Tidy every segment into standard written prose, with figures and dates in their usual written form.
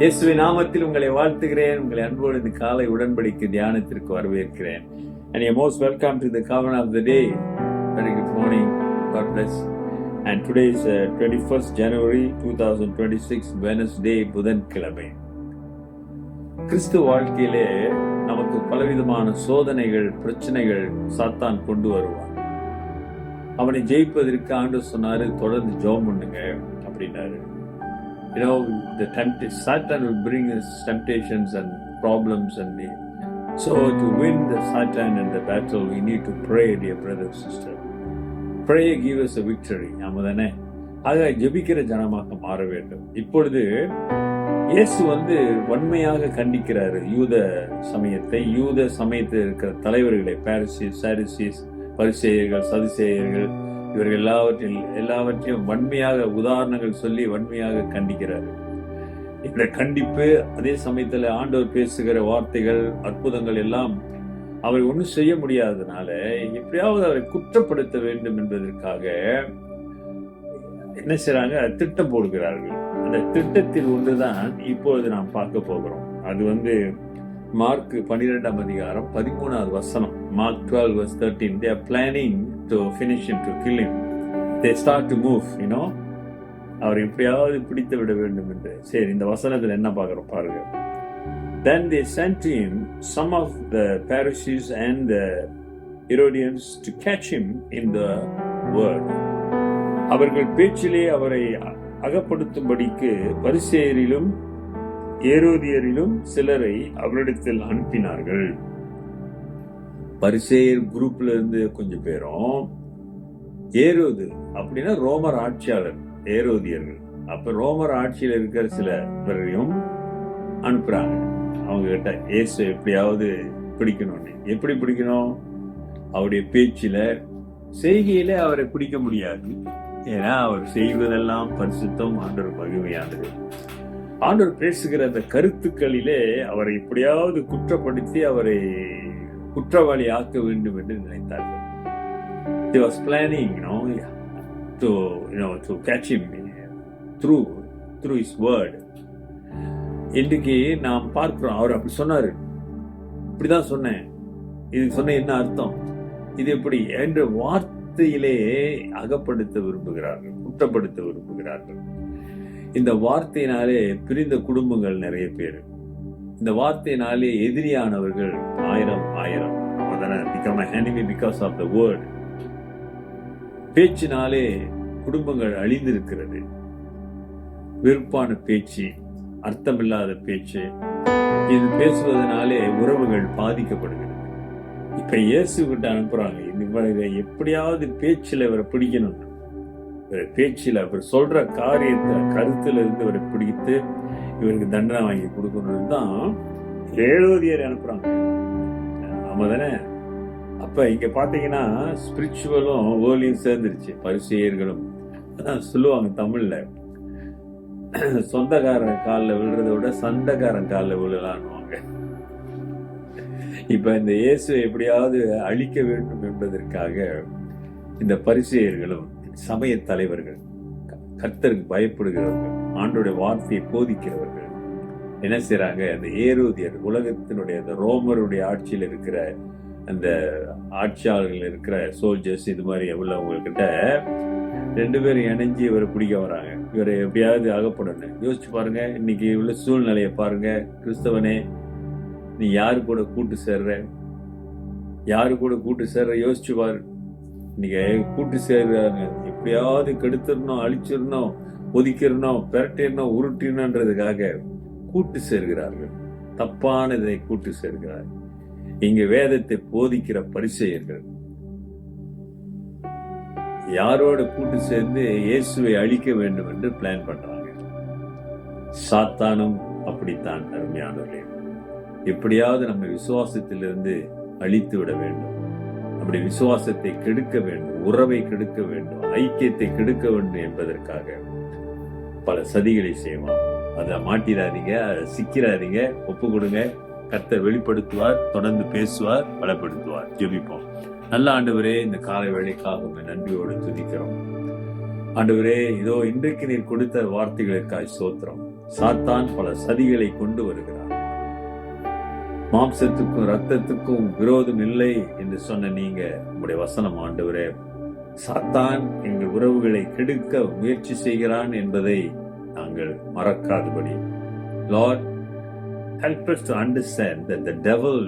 இயேசுவின் நாமத்தில் உங்களை வாழ்த்துகிறேன். உங்களை அன்போடு இந்த காலை உடன்படிக்கை தியானத்திற்கு வரவேற்கிறேன். And you're most welcome to the covenant of the day. Very good morning. God bless. And today is 21st January 2026, Wednesday, புதன்கிழமை. கிறிஸ்துவ வாழ்க்கையிலே நமக்கு பலவிதமான சோதனைகள், பிரச்சனைகள் சாத்தான் கொண்டு வருவான். அவனை ஜெயிப்பதற்கு ஆண்டவர் சொன்னாரு, தொடர்ந்து ஜெபம் பண்ணுங்க அப்படின்னாரு. You know, Satan will bring us temptations and problems and so to win the Satan and the battle, we need to pray, dear brother and sister. Pray give us a victory. ஆமாதானே? ஆக ஜெபிக்கிற ஜனமாக மாற வேண்டும். இப்பொழுது இயேசு வன்மையாக கண்டிக்கிறாரு யூத சமயத்தில் இருக்கிற தலைவர்களை, பாரிசீஸ், சாரிசீஸ், பரிசேயர்கள், சதுசேயர்கள், இவர்கள் எல்லாவற்றையும் வன்மையாக உதாரணங்கள் சொல்லி வன்மையாக கண்டிக்கிறாரு. இந்த கண்டிப்பு அதே சமயத்துல ஆண்டவர் பேசுகிற வார்த்தைகள், அற்புதங்கள் எல்லாம் அவரை ஒன்றும் செய்ய முடியாததுனால எப்படியாவது அவரை குற்றப்படுத்த வேண்டும் என்பதற்காக என்ன செய்றாங்க, திட்டம் போடுகிறார்கள். அந்த திட்டத்தில் ஒன்றுதான் இப்பொழுது நாம் பார்க்க போகிறோம். அது மார்க் 12 அதிகாரம் 13வது வசனம். Mark 12:13. They are planning to finish him, to kill him. They start to move, அவர் எப்படியாவது பிடித்து விட வேண்டும் என்று. சரி, இந்த வசனத்தில் என்ன பார்க்கிறோம் பாருங்க. Then they sent to him some of the Pharisees and the Herodians to catch him in the word. அவர்கள் பேச்சிலே அவரை அகப்படுத்தும்படிக்கு பரிசேயரிலும் ஏரோதியரிலும் சிலரை அவரிடத்தில் அனுப்பினார்கள். பரிசேயர் குரூப்ல இருந்து கொஞ்சம் பேரும், ஏரோது அப்படின்னா ரோமர் ஆட்சியாளர், ஏரோதியர்கள். அப்ப ரோமர் ஆட்சியில் இருக்கிற சில பேரையும் அனுப்புறாங்க. அவங்க கிட்ட இயேசு எப்படியாவது பிடிக்கணும்னு. எப்படி பிடிக்கணும்? அவருடைய பேச்சில, செய்கையில அவரை பிடிக்க முடியாது. ஏன்னா அவர் செய்வதெல்லாம் பரிசுத்தம், ஆண்டவர் மகிமையானது. ஆண்டவர் பேசுகிற அந்த கருத்துக்களிலே அவரை எப்படியாவது குற்றப்படுத்தி அவரை குற்றவாளி ஆக்க வேண்டும் என்று நினைத்தார்கள். They was planning, to catch him through his word. இன்றைக்கு நாம் பார்க்கிறோம், அவர் அப்படி சொன்னாரு, இப்படிதான் சொன்னேன், இது சொன்ன என்ன அர்த்தம், இது எப்படி என்ற வார்த்தையிலே அகப்படுத்த விரும்புகிறார்கள், குற்றப்படுத்த விரும்புகிறார்கள். இந்த வார்த்தையினாலே பிரிந்த குடும்பங்கள் நிறைய பேர். இந்த வார்த்தையினாலே எதிரியானவர்கள் ஆயிரம் become an enemy because of the word. பேச்சினாலே குடும்பங்கள் அழிந்திருக்கிறது. வெறுப்பான பேச்சு, அர்த்தமில்லாத பேச்சு, இது பேசுவதனாலே உறவுகள் பாதிக்கப்படுகிறது. இப்ப இயேசு கிட்ட அனுப்புறாங்க, இவரை எப்படியாவது பேச்சில் இவரை பிடிக்கணும், பேச்சில் அவர் சொல்ற காரியத்தை, கருத்துல இருந்து அவரை பிடித்து இவருக்கு தண்டனை வாங்கி கொடுக்கணும் தான் ஏரோதியரை அனுப்புறாங்க. ஆமா தானே? அப்ப இங்க பாத்தீங்கன்னா ஸ்பிரிச்சுவலும் வேர்லியும் சேர்ந்துருச்சு. பரிசேயர்களும் அதான் சொல்லுவாங்க தமிழ்ல, சொந்தக்காரன் காலில் விழுறத விட சண்டைக்காரன் காலில் விழலான்னுவாங்க. இப்ப இந்த இயேசு எப்படியாவது அழிக்க வேண்டும் என்பதற்காக இந்த பரிசேயர்களும் சமய தலைவர்கள், கர்த்தருக்கு பயப்படுகிறவர்கள், ஆண்டோடைய வார்த்தையை போதிக்கிறவர்கள் என்ன செய்யறாங்க, அந்த ஏரோதியர், உலகத்தினுடைய அந்த ரோமருடைய ஆட்சியில் இருக்கிற அந்த ஆட்சியாளர்கள் இருக்கிற சோல்ஜர்ஸ், இது மாதிரி உள்ளவங்ககிட்ட 2 பேரும் இணைஞ்சு இவரை பிடிக்க வராங்க. இவரை எப்படியாவது அகப்படணும். யோசிச்சு பாருங்க, இன்னைக்கு உள்ள சூழ்நிலையை பாருங்க. கிறிஸ்தவனே, நீ யாரு கூட கூட்டு சேர்ற யோசிச்சு பாரு. நீங்க கூட்டு சேர்றாங்க, எப்படியாவது கெடுத்துடணும், அழிச்சிடணும், ஒதுக்கிடணும், பெரட்டிடணும், உருட்டிடணுன்றதுக்காக கூட்டு சேர்கிறார்கள். தப்பானதை கூட்டு சேர்கிறார்கள். இங்க வேதத்தை போதிக்கிற பரிசேயர்கள் யாரோட கூட்டு சேர்ந்து இயேசுவை அழிக்க வேண்டும் என்று பிளான் பண்றாங்க. சாத்தானும் அப்படித்தான். அருமையானவர்களே, எப்படியாவது நம்ம விசுவாசத்திலிருந்து அழித்து விட வேண்டும், அப்படி விசுவாசத்தை கெடுக்க வேண்டும், உறவை கெடுக்க வேண்டும், ஐக்கியத்தை கெடுக்க வேண்டும் என்பதற்காக பல சதிகளை செய்வோம். அதை மாட்டிடாதீங்க, அதை சிக்கிறாதீங்க, ஒப்பு கொடுங்க. கர்த்தர் வெளிப்படுத்துவார், தொடர்ந்து பேசுவார், பலப்படுத்துவார். ஜெபிப்போம். நல்ல ஆண்டவரே, இந்த காலை வேளைக்காக நன்றியோடு துதிக்கிறோம். ஆண்டவரே, இதோ இன்றைக்கு நீர் கொடுத்த வார்த்தைகளுக்காய் ஸ்தோத்திரம். சாத்தான் பல சதிகளை கொண்டு வருகிறார். மாம்சத்துக்கும் இரத்தத்துக்கும் விரோதம் இல்லை என்று சொன்ன நீங்க உங்களுடைய வசனம், ஆண்டவரே, சாத்தான் எங்கள் உறவுகளை கெடுக்க முயற்சி செய்கிறான் என்பதை நாங்கள் மறக்காதபடி, Lord, help us to understand that the devil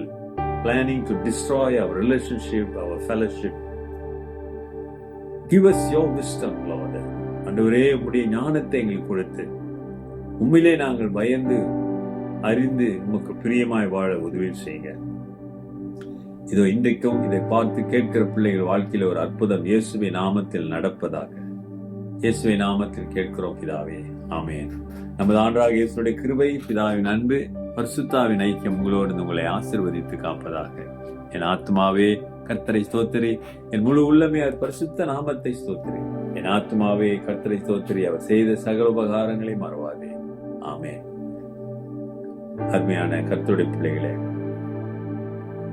planning to destroy our relationship, our fellowship. Give us your wisdom, Lord. ஆண்டவரே, உம்முடைய ஞானத்தை எங்களுக்கு கொடுத்து உம்மிலே நாங்கள் பயந்து அறிந்து உமக்கு பிரியமாய் வாழ உதவி செய்யுங்க. இதோ இன்றைக்கும் இதை பார்த்து கேட்கிற பிள்ளைகள் வாழ்க்கையில ஒரு அற்புதம் இயேசுவின் நாமத்தில் நடப்பதாக. இயேசுவின் நாமத்தில் கேட்கிறோம் பிதாவே, ஆமென். நமது ஆண்டவராகிய இயேசுவுடைய கிருபை, பிதாவின் அன்பு, பரிசுத்தாவின் ஐக்கியம் உங்களோடு உங்களை ஆசீர்வதித்து காப்பதாக. என் ஆத்மாவே கர்த்தரை ஸ்தோத்திரி, என் முழு உள்ளமே அவர் பரிசுத்த நாமத்தை ஸ்தோத்திரி. என் ஆத்மாவே கர்த்தரை ஸ்தோத்திரி, அவர் செய்த சகல உபகாரங்களை மறவாதே. ஆமென். அருமையான கர்த்தருடைய பிள்ளைகளே,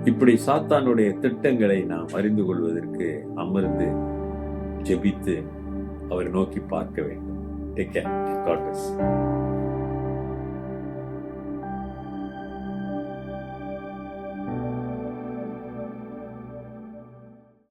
இப்படி சாத்தானுடைய திட்டங்களை நாம் அறிந்து கொள்வதற்கு அமர்ந்து ஜெபித்து அவர் நோக்கி பார்க்க வேண்டும். Take care. God bless.